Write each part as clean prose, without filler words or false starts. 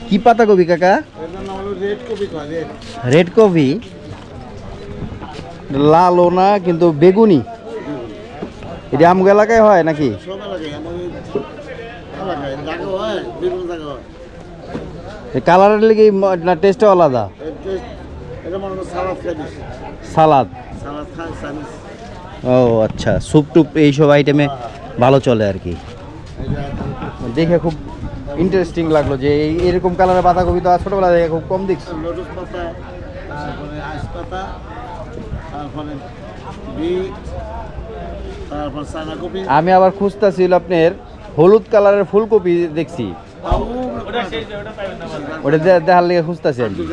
কি পাতা কপি কাকা? রেড কপি, লালও না কিন্তু বেগুনি। এটা আমগো এলাকায় হয় নাকি? কালারের লেগে না টেস্টও আলাদা? সালাদ। ও আচ্ছা, স্যুপ টুপ এইসব আইটেমে ভালো চলে আর কি। দেখে খুব ইন্টারেস্টিং লাগলো যে এরকম কালারের বাঁধাকপি তো ছোটবেলা দেখে খুব কম দেখছি। আমি আবার খুঁজতেছিল আপনার হলুদ কালারের ফুলকপি দেখছি, ওটা দেখার লেগে খুঁজতেছি আর কি।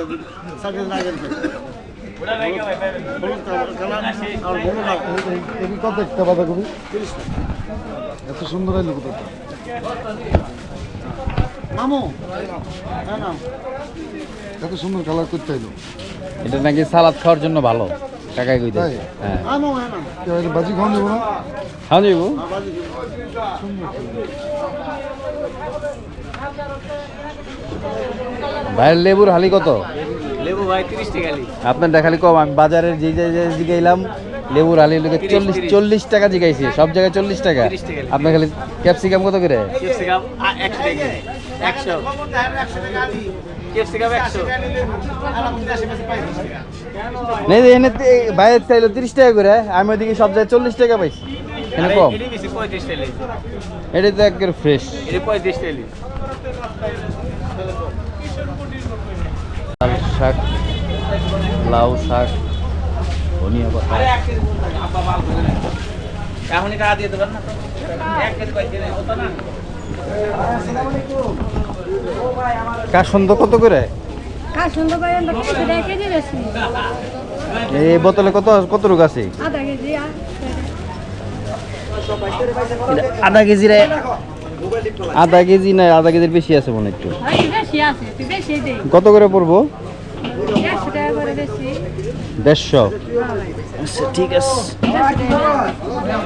কত একটা বাঁধাকপি এত সুন্দর হইল কোথাও? এত সুন্দর কালার করতে হইলো। এটা নাকি সালাদ খাওয়ার জন্য ভালো কাকাই কইতে। হ্যাঁ বাজি খাওয়া যাবো না? খাওয়া যাবো। ভাইয়ের লেবুর হালি কত? লেবু ভাই 30 টাকা হালি। আপনার দেখালি কম। আমি বাজারের যে জিগাইলাম লেবুর হালি লোকে 40 টাকা জিগাইছি, সব জায়গায় 40 টাকা। আপনার খালি ক্যাপসিকাম কত করে? ক্যাপসিকাম 100 টাকা। 100 ক্যাপসিকাম 100। নেই এনে বাইরের চাইলো 30 টাকা করে, আমি ওইদিকে সব জায়গায় 40 টাকা পাইছি। এখানে কম। এটি বেশি 35 টাকা। এটা তো একবারে ফ্রেশ। এটি 35 টাকা। লাল শাক, লাউ শাক, ধনিয়া পাতা। এখনই টাকা দিয়ে দেবেন না তো? 1 কেজি কয় দিলে হতো না? কাসন্দ কত করে? কাসন্দ ভাই আমরা 1 কেজি বেশি। এই বোতলে কত রোগ আছে? আধা কেজি। আধা কেজি রে? আধা কেজি না, আধা কেজির বেশি আছে মনে একটু। বেশি আছে, তুই বেশি দে। কত করে পড়বো? 150 টাকা করে বেশি। 150। আচ্ছা ঠিক আছে।